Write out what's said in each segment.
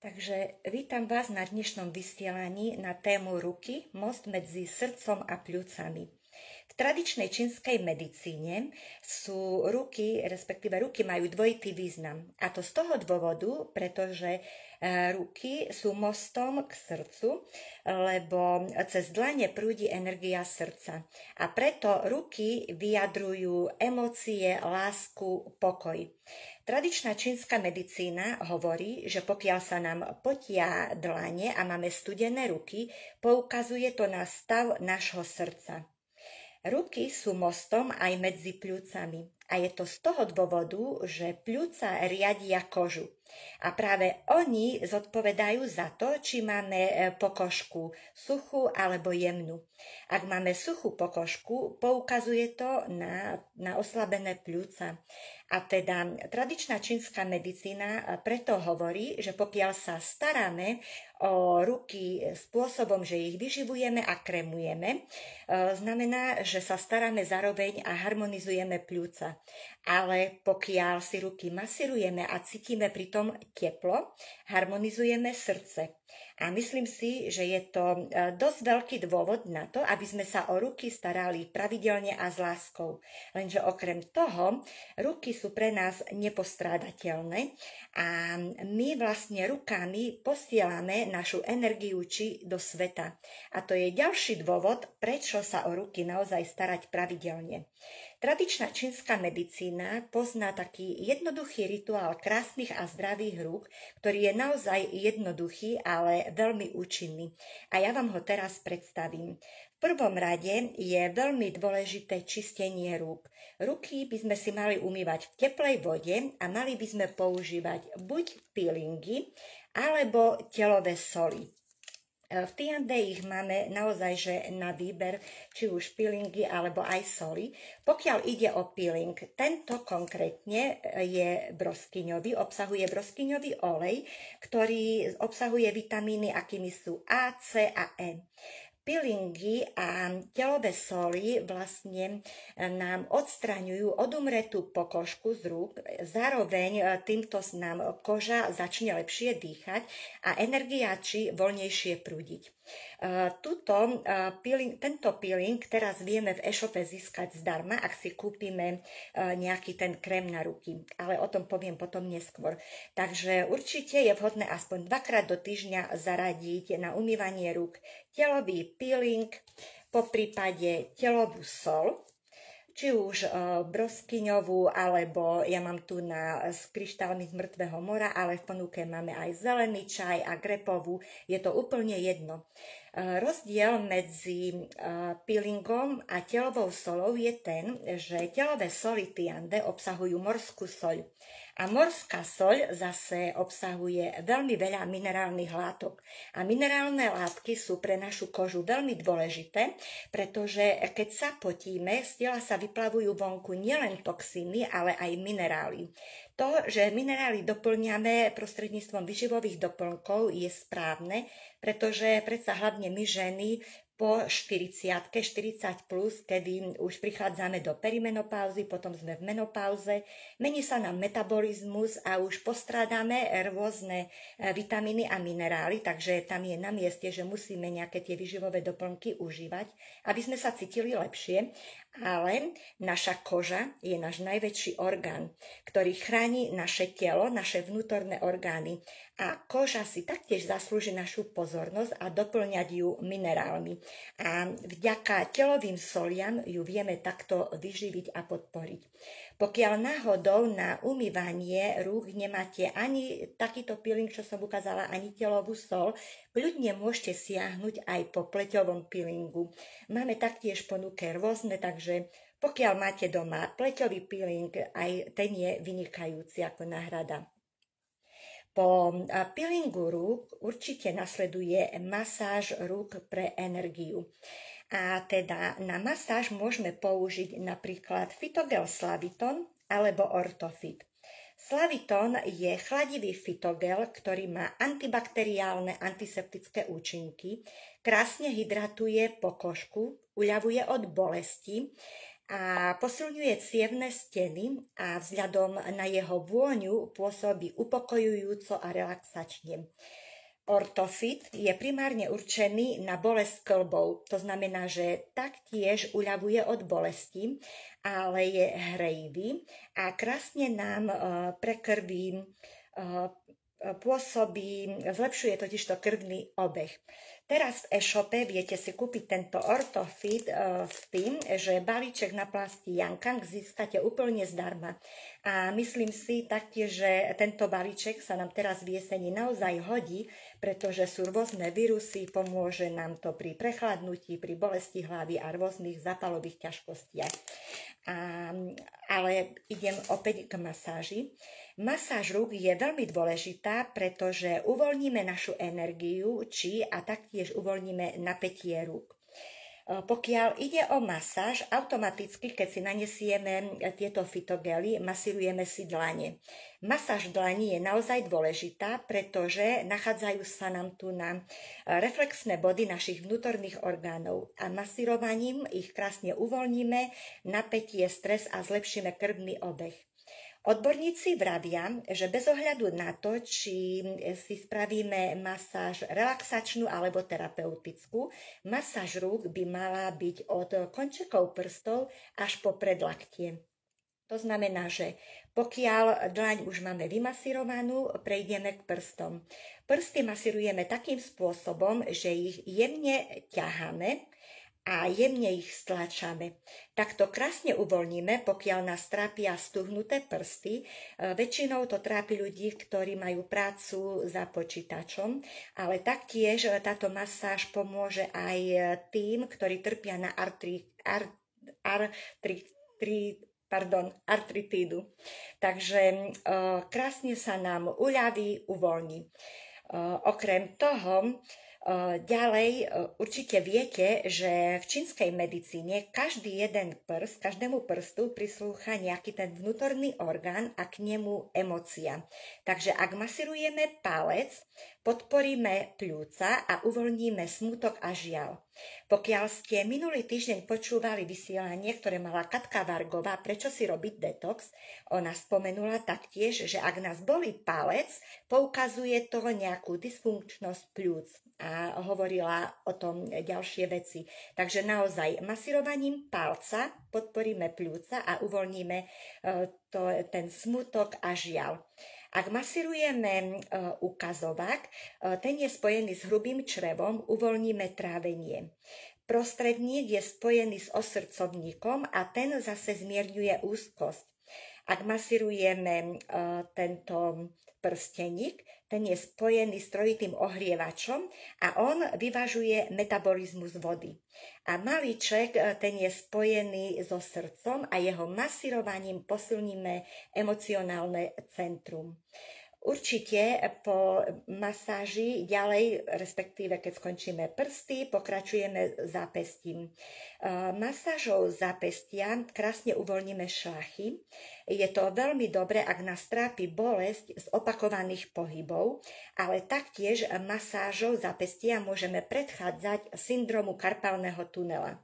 Takže vítam vás na dnešnom vysielaní na tému ruky, most medzi srdcom a pľúcami. V tradičnej čínskej medicíne sú ruky, respektíve ruky majú dvojitý význam. A to z toho dôvodu, pretože ruky sú mostom k srdcu, lebo cez dlane prúdi energia srdca. A preto ruky vyjadrujú emócie, lásku, pokoj. Tradičná čínska medicína hovorí, že pokiaľ sa nám potia dlane a máme studené ruky, poukazuje to na stav nášho srdca. Ruky sú mostom aj medzi pľúcami a je to z toho dôvodu, že pľúca riadia kožu. A práve oni zodpovedajú za to, či máme pokožku suchú alebo jemnú. Ak máme suchú pokožku, poukazuje to na oslabené pľúca. A teda tradičná čínska medicína preto hovorí, že pokiaľ sa staráme o ruky spôsobom, že ich vyživujeme a kremujeme, znamená, že sa staráme zároveň a harmonizujeme pľúca. Ale pokiaľ si ruky masírujeme a cítime pritom teplo, harmonizujeme srdce. A myslím si, že je to dosť veľký dôvod na to, aby sme sa o ruky starali pravidelne a s láskou. Lenže okrem toho, ruky sú pre nás nepostrádateľné a my vlastne rukami posielame našu energiu či do sveta. A to je ďalší dôvod, prečo sa o ruky naozaj starať pravidelne. Tradičná čínska medicína pozná taký jednoduchý rituál krásnych a zdravých rúk, ktorý je naozaj jednoduchý, ale veľmi účinný. A ja vám ho teraz predstavím. V prvom rade je veľmi dôležité čistenie rúk. Ruky by sme si mali umývať v teplej vode a mali by sme používať buď peelingy, alebo telové soli. V Tiande ich máme naozaj že na výber, či už peelingy alebo aj soli. Pokiaľ ide o peeling, tento konkrétne je broskyňový, obsahuje broskyňový olej, ktorý obsahuje vitamíny, akými sú A, C a E. Peelingy a telové soli vlastne nám odstraňujú odumretú pokožku z rúk, zároveň týmto nám koža začne lepšie dýchať a energia či voľnejšie prúdiť. Tento peeling teraz vieme v e-shope získať zdarma, ak si kúpime nejaký ten krém na ruky, ale o tom poviem potom neskôr. Takže určite je vhodné aspoň 2-krát do týždňa zaradiť na umývanie rúk telový peeling, poprípade telovú sol, či už broskyňovú, alebo ja mám tu z kryštálmi z mŕtvého mora, ale v ponuke máme aj zelený čaj a grepovú, je to úplne jedno. Rozdiel medzi peelingom a telovou solou je ten, že telové soli Tiande obsahujú morskú soľ. A morská soľ zase obsahuje veľmi veľa minerálnych látok. A minerálne látky sú pre našu kožu veľmi dôležité, pretože keď sa potíme, z tela sa vyplavujú vonku nielen toxíny, ale aj minerály. To, že minerály doplňame prostredníctvom výživových doplnkov, je správne, pretože predsa hlavne my ženy po 40 plus, kedy už prichádzame do perimenopauzy, potom sme v menopauze, mení sa nám metabolizmus a už postrádame rôzne vitamíny a minerály, takže tam je na mieste, že musíme nejaké tie výživové doplnky užívať, aby sme sa cítili lepšie. Ale naša koža je náš najväčší orgán, ktorý chráni naše telo, naše vnútorné orgány. A koža si taktiež zaslúži našu pozornosť a doplňať ju minerálmi. A vďaka telovým soliam ju vieme takto vyživiť a podporiť. Pokiaľ náhodou na umývanie rúk nemáte ani takýto peeling, čo som ukázala, ani telovú sol, kľudne môžete siahnuť aj po pleťovom peelingu. Máme taktiež ponuke rôzne, takže pokiaľ máte doma pleťový peeling, aj ten je vynikajúci ako náhrada. Po peelingu rúk určite nasleduje masáž rúk pre energiu. A teda na masáž môžeme použiť napríklad Phytogel Slaviton alebo Orthofit. Slaviton je chladivý phytogel, ktorý má antibakteriálne antiseptické účinky, krásne hydratuje pokožku, uľavuje od bolesti a posilňuje cievne steny a vzhľadom na jeho vôňu pôsobí upokojujúco a relaxačne. Ortofit je primárne určený na bolesť kĺbov, to znamená, že taktiež uľavuje od bolesti, ale je hrejivý a krásne nám pre krví pôsobí, zlepšuje totižto krvný obeh. Teraz v e-shope viete si kúpiť tento Ortofit s tým, že balíček na plasti Jankang získate úplne zdarma. A myslím si taktiež, že tento balíček sa nám teraz v jeseni naozaj hodí, pretože sú rôzne vírusy, pomôže nám to pri prechladnutí, pri bolesti hlavy a rôznych zápalových ťažkostiach. Ale idem opäť k masáži. Masáž rúk je veľmi dôležitá, pretože uvoľníme našu energiu a taktiež uvoľníme napätie rúk. Pokiaľ ide o masáž, automaticky, keď si nanesieme tieto fitogely, masírujeme si dlane. Masáž dlani je naozaj dôležitá, pretože nachádzajú sa nám tu na reflexné body našich vnútorných orgánov a masírovaním ich krásne uvoľníme napätie, stres a zlepšíme krvný obeh. Odborníci vravia, že bez ohľadu na to, či si spravíme masáž relaxačnú alebo terapeutickú, masáž rúk by mala byť od končekov prstov až po predlaktie. To znamená, že pokiaľ dlaň už máme vymasírovanú, prejdeme k prstom. Prsty masírujeme takým spôsobom, že ich jemne ťaháme a jemne ich stlačame. Takto krásne uvoľníme, pokiaľ nás trápia stuhnuté prsty. Väčšinou to trápi ľudí, ktorí majú prácu za počítačom, ale taktiež táto masáž pomôže aj tým, ktorí trpia na artritídu. Takže krásne sa nám uľaví, uvoľní. Okrem toho, ďalej určite viete, že v čínskej medicíne každému prstu prislúcha nejaký ten vnútorný orgán a k nemu emócia. Takže ak masírujeme palec, podporíme pľúca a uvoľníme smútok a žiaľ. Pokiaľ ste minulý týždeň počúvali vysielanie, ktoré mala Katka Vargová, prečo si robiť detox, ona spomenula taktiež, že ak nás bolí palec, poukazuje to nejakú dysfunkčnosť pľúc a hovorila o tom ďalšie veci. Takže naozaj masírovaním palca podporíme pľúca a uvoľníme ten smútok a žiaľ. Ak masírujeme ukazovák, ten je spojený s hrubým črevom, uvoľníme trávenie. Prostredník je spojený s osrdcovníkom a ten zase zmierňuje úzkosť. Ak masírujeme tento prsteník, ten je spojený s trojitým ohrievačom a on vyvažuje metabolizmus vody. A malíček, ten je spojený so srdcom a jeho masírovaním posilníme emocionálne centrum. Určite po masáži ďalej, respektíve keď skončíme prsty, pokračujeme zápestím. Masážou zápestia krásne uvoľníme šlachy. Je to veľmi dobre, ak nás trápi bolesť z opakovaných pohybov, ale taktiež masážou zápestia môžeme predchádzať syndromu karpálneho tunela.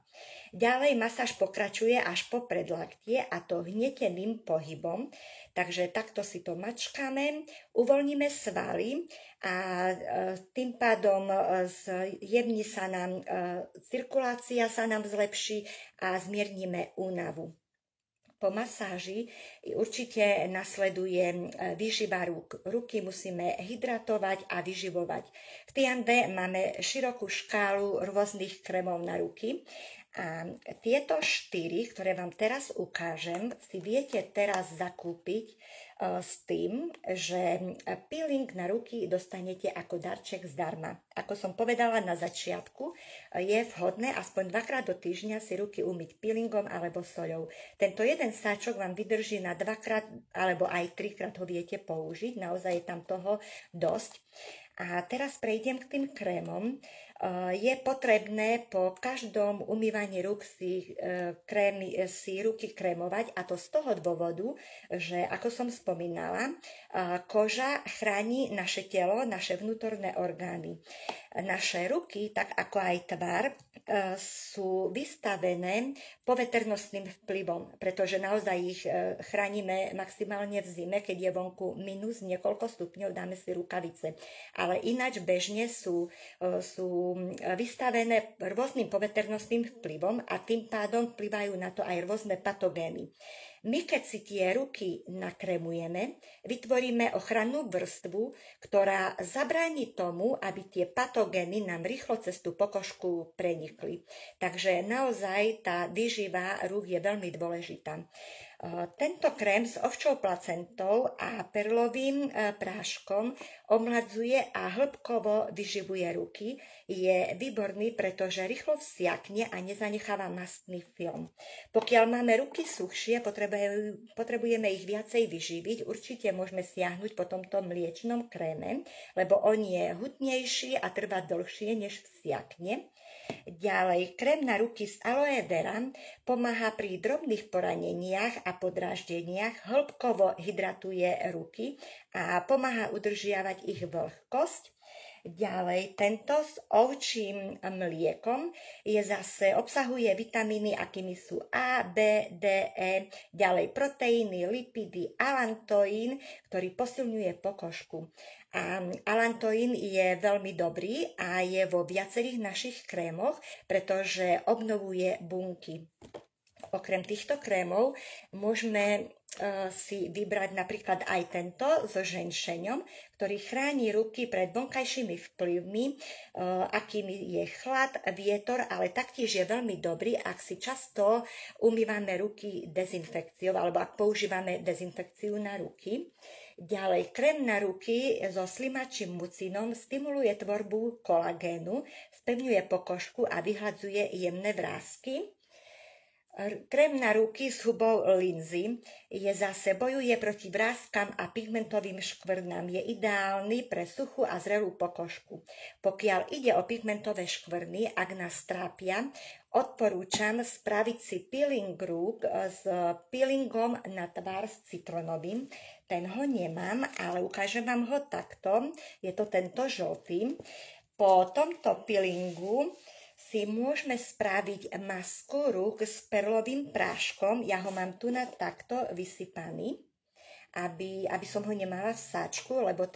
Ďalej masáž pokračuje až po predlaktie a to hneteným pohybom, takže takto si to mačkáme, uvoľníme svaly a tým pádom zjemní sa nám cirkulácia, sa nám zlepší a zmiernime únavu. Po masáži určite nasleduje výživa rúk. Ruky musíme hydratovať a vyživovať. V Tiande máme širokú škálu rôznych krémov na ruky. A tieto 4, ktoré vám teraz ukážem, si viete teraz zakúpiť s tým, že peeling na ruky dostanete ako darček zdarma. Ako som povedala na začiatku, je vhodné aspoň 2-krát do týždňa si ruky umyť peelingom alebo soľou. Tento jeden sáčok vám vydrží na 2-krát alebo aj 3-krát ho viete použiť, naozaj je tam toho dosť. A teraz prejdem k tým krémom. Je potrebné po každom umývaní rúk si ruky krémovať, a to z toho dôvodu, že ako som spomínala, koža chráni naše telo, naše vnútorné orgány. Naše ruky, tak ako aj tvar, sú vystavené poveternostným vplyvom, pretože naozaj ich chránime maximálne v zime, keď je vonku minus niekoľko stupňov, dáme si rukavice. Ale ináč bežne sú vystavené rôznym poveternostným vplyvom a tým pádom vplyvajú na to aj rôzne patogény. My, keď si tie ruky nakremujeme, vytvoríme ochrannú vrstvu, ktorá zabráni tomu, aby tie patogény nám rýchlo cez tú pokožku prenikli. Takže naozaj tá výživa rúk je veľmi dôležitá. Tento krém s ovčou placentou a perlovým práškom omladzuje a hĺbkovo vyživuje ruky. Je výborný, pretože rýchlo vsiakne a nezanecháva mastný film. Pokiaľ máme ruky suchšie, potrebujeme ich viacej vyživiť. Určite môžeme siahnuť po tomto mliečnom kréme, lebo on je hutnejší a trvá dlhšie, než vsiakne. Ďalej, krém na ruky z aloe vera pomáha pri drobných poraneniach a podráždeniach, hĺbkovo hydratuje ruky a pomáha udržiavať ich vlhkosť. Ďalej, tento s ovčím mliekom obsahuje vitamíny, akými sú A, B, D, E, ďalej proteíny, lipidy, alantoín, ktorý posilňuje pokožku. A alantoín je veľmi dobrý a je vo viacerých našich krémoch, pretože obnovuje bunky. Okrem týchto krémov môžeme si vybrať napríklad aj tento so ženšeňom, ktorý chráni ruky pred vonkajšími vplyvmi, akými je chlad, vietor, ale taktiež je veľmi dobrý, ak si často umývame ruky dezinfekciou alebo ak používame dezinfekciu na ruky. Ďalej, krém na ruky so slimačím mucinom stimuluje tvorbu kolagénu, spevňuje pokožku a vyhľadzuje jemné vrásky. Krém na ruky s hubou linzy bojuje proti vráskam a pigmentovým škvrnám. Je ideálny pre suchú a zrelú pokožku. Pokiaľ ide o pigmentové škvrny, ak nás trápia, odporúčam spraviť si peeling rúk s peelingom na tvár s citronovým. Ten ho nemám, ale ukážem vám ho takto. Je to tento žltý. Po tomto peelingu si môžeme spraviť masku rúk s perlovým práškom. Ja ho mám tu na takto vysypaný, aby som ho nemala v sáčku, lebo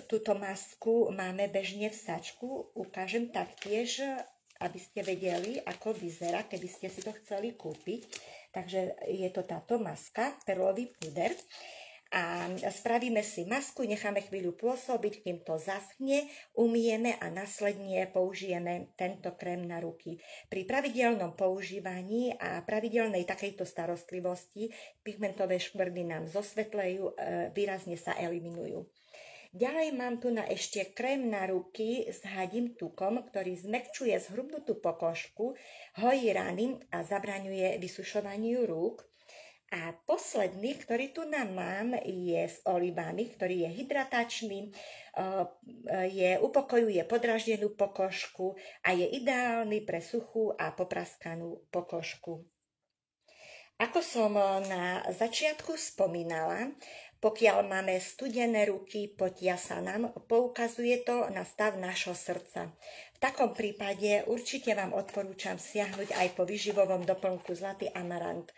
túto masku máme bežne v sáčku. Ukážem taktiež, aby ste vedeli, ako vyzerá, keby ste si to chceli kúpiť. Takže je to táto maska, perlový puder. A spravíme si masku, necháme chvíľu pôsobiť, kým to zaschne, umyjeme a následne použijeme tento krém na ruky. Pri pravidelnom používaní a pravidelnej takejto starostlivosti pigmentové škvrny nám zosvetlejú, výrazne sa eliminujú. Ďalej mám tu ešte krém na ruky s hadím tukom, ktorý zmäkčuje zhrubnutú pokožku, hojí rany a zabraňuje vysušovaniu rúk. A posledný, ktorý tu mám, je s olivami, ktorý je hydratačný, upokojuje podraždenú pokožku a je ideálny pre suchú a popraskanú pokožku. Ako som na začiatku spomínala, pokiaľ máme studené ruky, potia sa nám, poukazuje to na stav nášho srdca. V takom prípade určite vám odporúčam siahnuť aj po výživovom doplnku Zlatý amarant.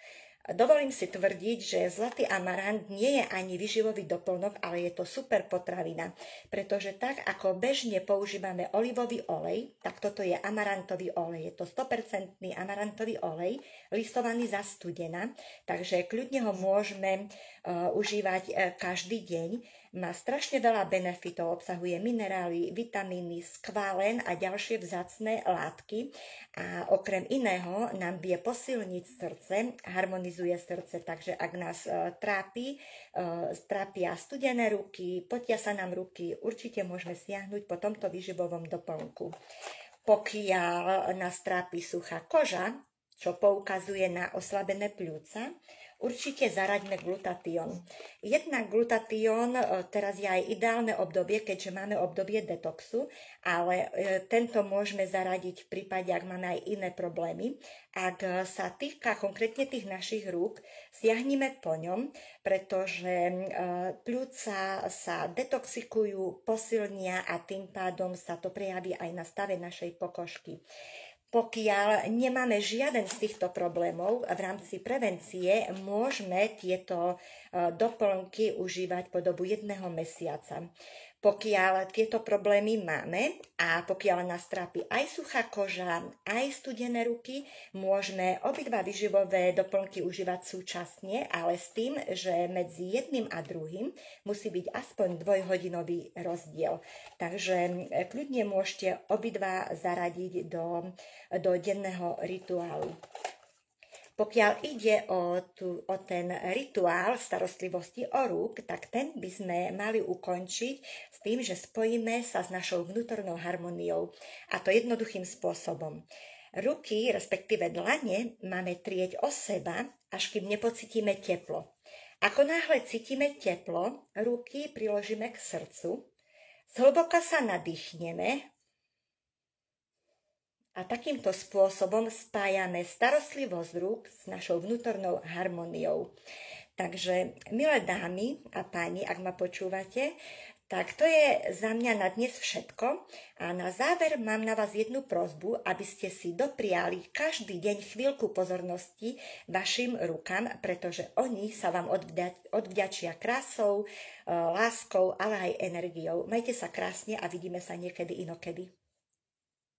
Dovolím si tvrdiť, že zlatý amarant nie je ani výživový doplnok, ale je to super potravina, pretože tak ako bežne používame olivový olej, tak toto je amarantový olej. Je to 100% amarantový olej, listovaný za studena, takže kľudne ho môžeme užívať každý deň. Má strašne veľa benefitov, obsahuje minerály, vitamíny, skvalen a ďalšie vzácne látky a okrem iného nám vie posilniť srdce, harmonizuje srdce, takže ak nás trápia studené ruky, potia sa nám ruky, určite môžeme siahnuť po tomto výživovom doplnku. Pokiaľ nás trápi suchá koža, čo poukazuje na oslabené pľúca, určite zaraďme glutatión. Jednak glutatión, teraz je aj ideálne obdobie, keďže máme obdobie detoxu, ale tento môžeme zaradiť v prípade, ak máme aj iné problémy. Ak sa týka konkrétne tých našich rúk, siahnime po ňom, pretože pľúca sa detoxikujú, posilnia a tým pádom sa to prejaví aj na stave našej pokožky. Pokiaľ nemáme žiaden z týchto problémov, v rámci prevencie môžeme tieto doplnky užívať po dobu 1 mesiaca. Pokiaľ tieto problémy máme a pokiaľ nás trápi aj suchá koža, aj studené ruky, môžeme obidva výživové doplnky užívať súčasne, ale s tým, že medzi jedným a druhým musí byť aspoň 2-hodinový rozdiel. Takže kľudne môžete obidva zaradiť do denného rituálu. Pokiaľ ide o ten rituál starostlivosti o rúk, tak ten by sme mali ukončiť s tým, že spojíme sa s našou vnútornou harmóniou. A to jednoduchým spôsobom. Ruky, respektíve dlane, máme trieť o seba, až kým nepocítime teplo. Ako náhle cítime teplo, ruky priložíme k srdcu, zhlboka sa nadýchneme, a takýmto spôsobom spájame starostlivosť rúk s našou vnútornou harmóniou. Takže, milé dámy a páni, ak ma počúvate, tak to je za mňa na dnes všetko. A na záver mám na vás jednu prosbu, aby ste si dopriali každý deň chvíľku pozornosti vašim rukám, pretože oni sa vám odvďačia krásou, láskou, ale aj energiou. Majte sa krásne a vidíme sa niekedy inokedy.